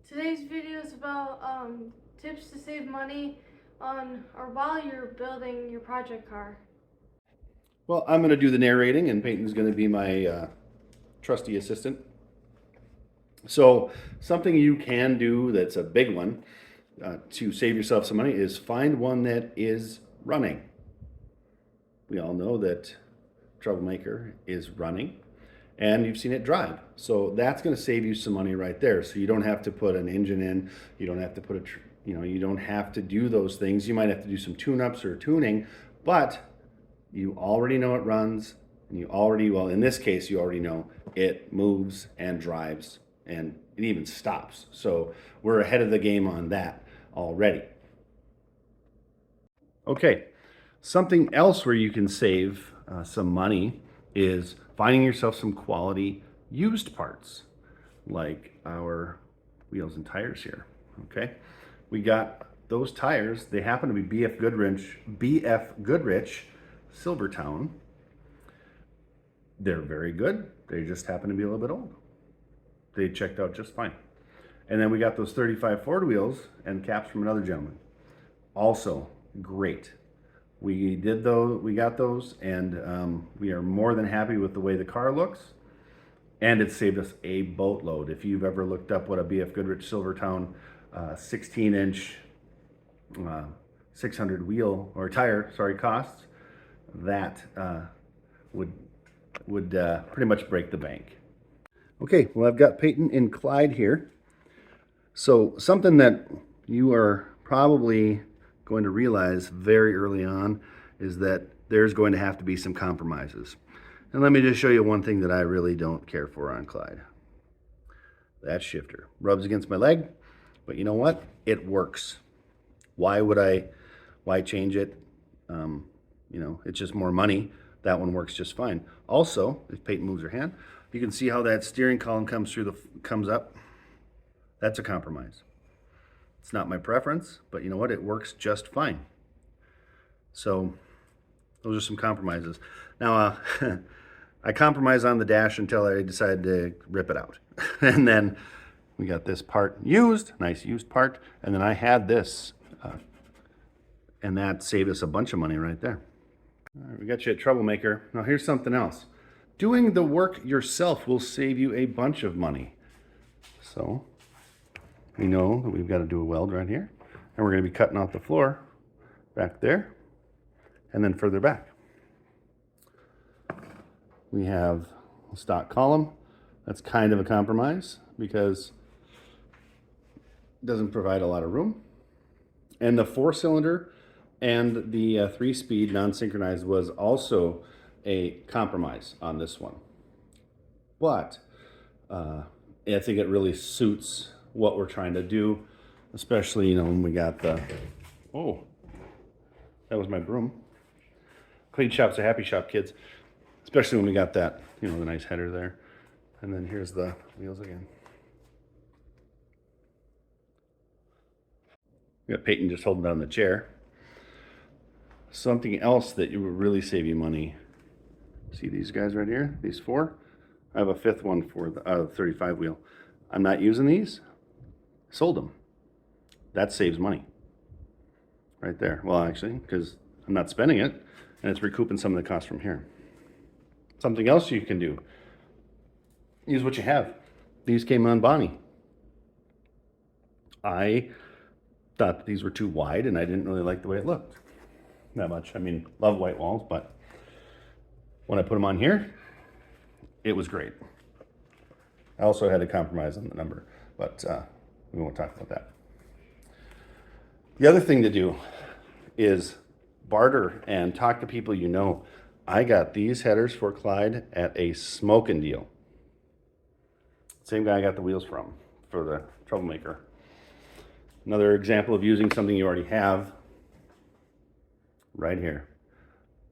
Today's video is about tips to save money on or while you're building your project car. Well, I'm going to do the narrating, and Peyton's going to be my trusty assistant. So, something you can do that's a big one to save yourself some money is find one that is running. We all know that Troublemaker is running, and you've seen it drive. So that's going to save you some money right there. So you don't have to put an engine in. You don't have to put you don't have to do those things. You might have to do some tune-ups or tuning, but you already know it runs, and well, in this case, you already know it moves and drives, and it even stops. So we're ahead of the game on that already. Okay, something else where you can save some money is finding yourself some quality used parts, like our wheels and tires here. Okay, we got those tires. They happen to be BF Goodrich Silvertown. They're very good. They just happen to be a little bit old. They checked out just fine. And then we got those 35 Ford wheels and caps from another gentleman. Also great. We got those, and we are more than happy with the way the car looks. And it saved us a boatload. If you've ever looked up what a BF Goodrich Silvertown 16-inch 600 wheel or tire, costs, that would pretty much break the bank. Okay, well, I've got Peyton and Clyde here. So something that you are probably going to realize very early on is that there's going to have to be some compromises. And let me just show you one thing that I really don't care for on Clyde. That shifter rubs against my leg, but you know what? It works. Why change it? It's just more money. That one works just fine. Also, if Peyton moves her hand, you can see how that steering column comes up. That's a compromise. It's not my preference, but you know what? It works just fine. So those are some compromises. Now, I compromise on the dash until I decided to rip it out. And then we got this part used, nice used part. And then I had this, and that saved us a bunch of money right there. All right, we got you a Troublemaker. Now here's something else. Doing the work yourself will save you a bunch of money. So we know that we've got to do a weld right here, and we're going to be cutting out the floor back there and then further back. We have a stock column. That's kind of a compromise because it doesn't provide a lot of room. And the 4-cylinder and the 3-speed non-synchronized was also a compromise on this one. But I think it really suits what we're trying to do, especially, when we got the, oh, that was my broom. Clean shop's a happy shop, kids. Especially when we got that, the nice header there. And then here's the wheels again. We got Peyton just holding down the chair. Something else that will really save you money. See these guys right here? These 4? I have a 5th one for the 35 wheel. I'm not using these. Sold them. That saves money. Right there. Well, actually, because I'm not spending it, and it's recouping some of the cost from here. Something else you can do. Use what you have. These came on Bonnie. I thought that these were too wide, and I didn't really like the way it looked that much. I mean, love white walls, but when I put them on here, it was great. I also had to compromise on the number, but we won't talk about that. The other thing to do is barter and talk to people you know. I got these headers for Clyde at a smoking deal. Same guy I got the wheels from for the Troublemaker. Another example of using something you already have right here.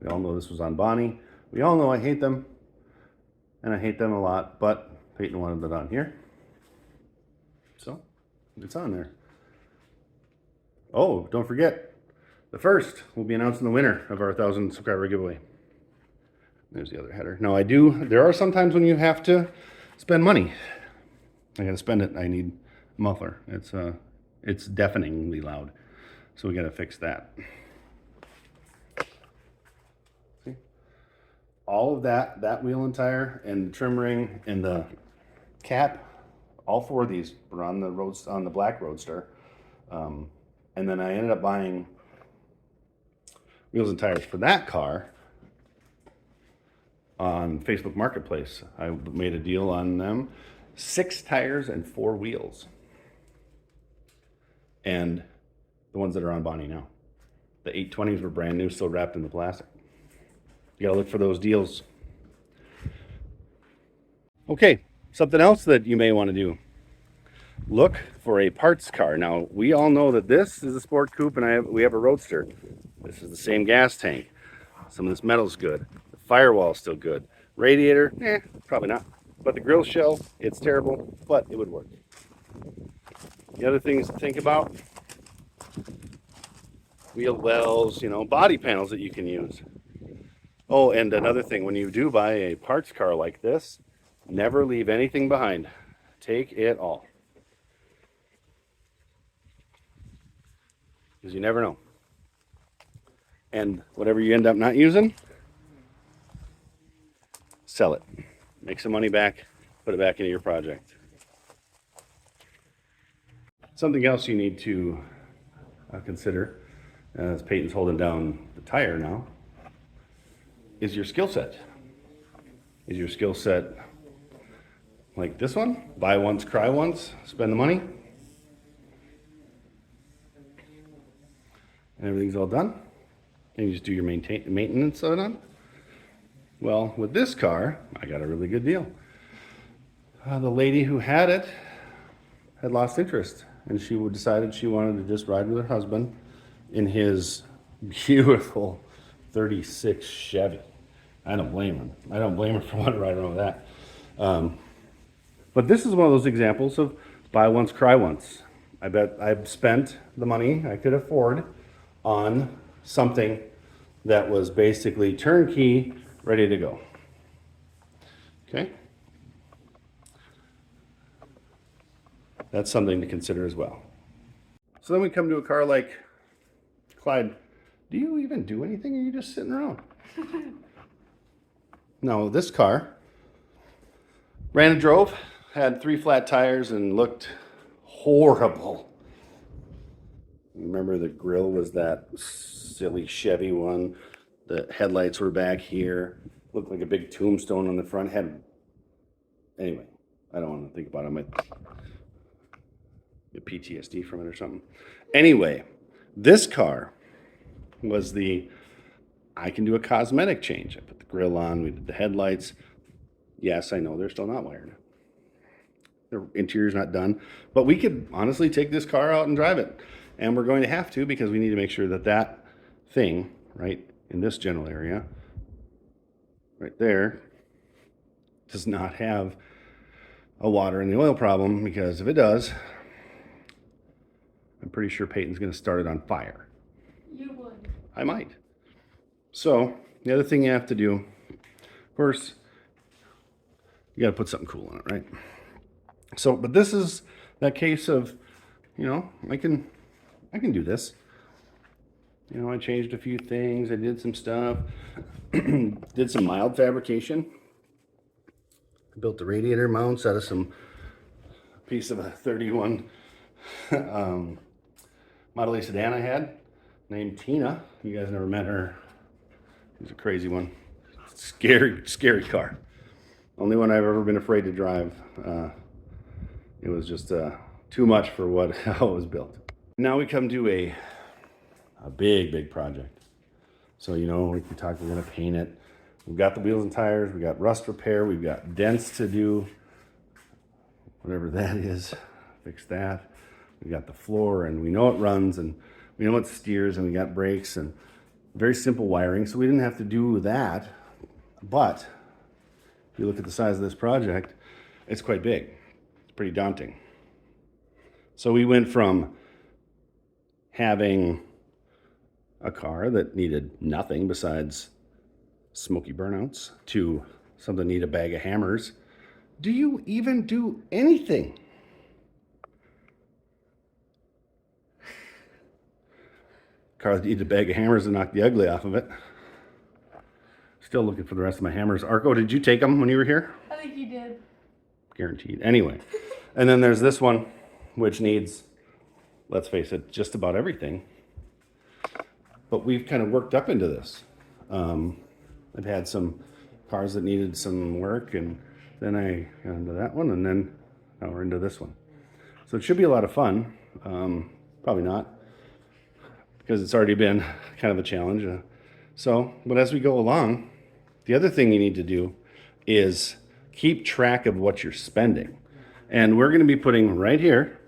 We all know this was on Bonnie. We all know I hate them, and I hate them a lot, but Peyton wanted it on here. So it's on there. Oh, don't forget, the first will be announcing the winner of our 1,000 subscriber giveaway. There's the other header. Now there are some times when you have to spend money. I gotta spend it. I need muffler. It's deafeningly loud. So we got to fix that. See? All of that wheel and tire and trim ring and the cap, all four of these were on the black Roadster. And then I ended up buying wheels and tires for that car on Facebook Marketplace. I made a deal on them. 6 tires and 4 wheels. And the ones that are on Bonnie now. The 820s were brand new, still wrapped in the plastic. You gotta look for those deals. Okay, something else that you may want to do. Look for a parts car. Now, we all know that this is a sport coupe and we have a Roadster. This is the same gas tank. Some of this metal's good. The firewall's still good. Radiator, probably not. But the grill shell, it's terrible, but it would work. The other things to think about, wheel wells, body panels that you can use. Oh, and another thing, when you do buy a parts car like this, never leave anything behind. Take it all. Because you never know. And whatever you end up not using, sell it. Make some money back, put it back into your project. Something else you need to consider, as Peyton's holding down the tire now, is your skill set. Is your skill set like this one? Buy once, cry once, spend the money, and everything's all done. And you just do your maintenance on it. Well, with this car, I got a really good deal. The lady who had it had lost interest, and she decided she wanted to just ride with her husband in his beautiful 36 Chevy. I don't blame her. I don't blame her for wanting to ride around with that. But this is one of those examples of buy once, cry once. I bet I've spent the money I could afford on something that was basically turnkey, ready to go. Okay? That's something to consider as well. So then we come to a car like Clyde. Do you even do anything, or are you just sitting around? No, this car ran and drove, had 3 flat tires, and looked horrible. Remember, the grill was that silly Chevy one. The headlights were back here. Looked like a big tombstone on the front. Anyway, I don't want to think about it. I might get PTSD from it or something. Anyway, this car was I can do a cosmetic change. I put the grill on, we did the headlights. Yes, I know they're still not wired. The interior's not done, but we could honestly take this car out and drive it. And we're going to have to, because we need to make sure that thing, right in this general area, right there, does not have a water in the oil problem, because if it does, I'm pretty sure Peyton's going to start it on fire. You would. I might. So the other thing you have to do, of course, you got to put something cool on it, right? So, but this is that case of, I can do this. I changed a few things. I did some stuff. Did some mild fabrication. Built the radiator mounts out of some piece of a 31 Model A sedan I had, named Tina. You guys never met her. She's a crazy one. Scary car. Only one I've ever been afraid to drive. It was just too much for how it was built. Now we come to a big project. So, we talked, we're going to paint it. We've got the wheels and tires. We got rust repair. We've got dents to do. Whatever that is, fix that. We got the floor, and we know it runs, and we know it steers, and we got brakes, and very simple wiring. So we didn't have to do that. But if you look at the size of this project, it's quite big. It's pretty daunting. So we went from having a car that needed nothing besides smoky burnouts to something that needed a bag of hammers. Do you even do anything? Car that needs a bag of hammers to knock the ugly off of it. Still looking for the rest of my hammers. Arco, did you take them when you were here? I think you did. Guaranteed. Anyway, and then there's this one, which needs, let's face it, just about everything. But we've kind of worked up into this. I've had some cars that needed some work, and then I got into that one, and then now we're into this one. So it should be a lot of fun. Probably not, because it's already been kind of a challenge. But as we go along, the other thing you need to do is keep track of what you're spending. And we're going to be putting right here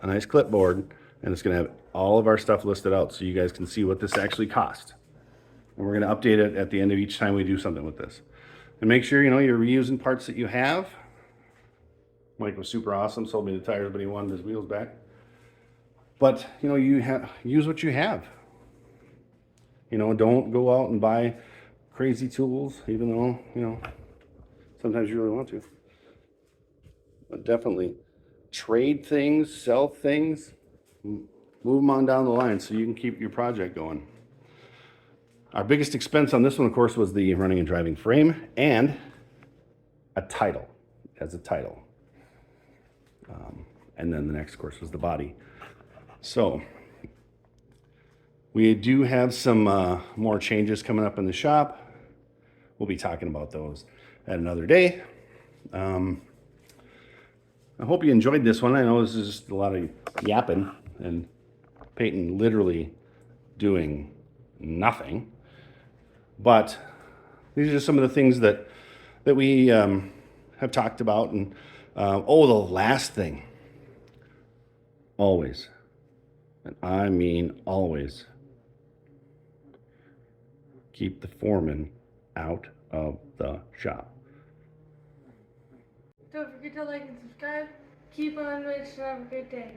a nice clipboard, and it's going to have all of our stuff listed out so you guys can see what this actually cost. And we're going to update it at the end of each time we do something with this. And make sure, you're reusing parts that you have. Mike was super awesome, sold me the tires, but he wanted his wheels back. But, use what you have. Don't go out and buy crazy tools, even though, sometimes you really want to. But definitely trade things, sell things, move them on down the line so you can keep your project going. Our biggest expense on this one, of course, was the running and driving frame and a title, as a title. And then the next, of course, was the body. So we do have some more changes coming up in the shop. We'll be talking about those at another day. I hope you enjoyed this one. I know this is just a lot of yapping and Peyton literally doing nothing. But these are some of the things that we have talked about. And the last thing, always, and I mean always, keep the foreman out of the shop. Don't forget to like and subscribe. Keep on rich and have a good day.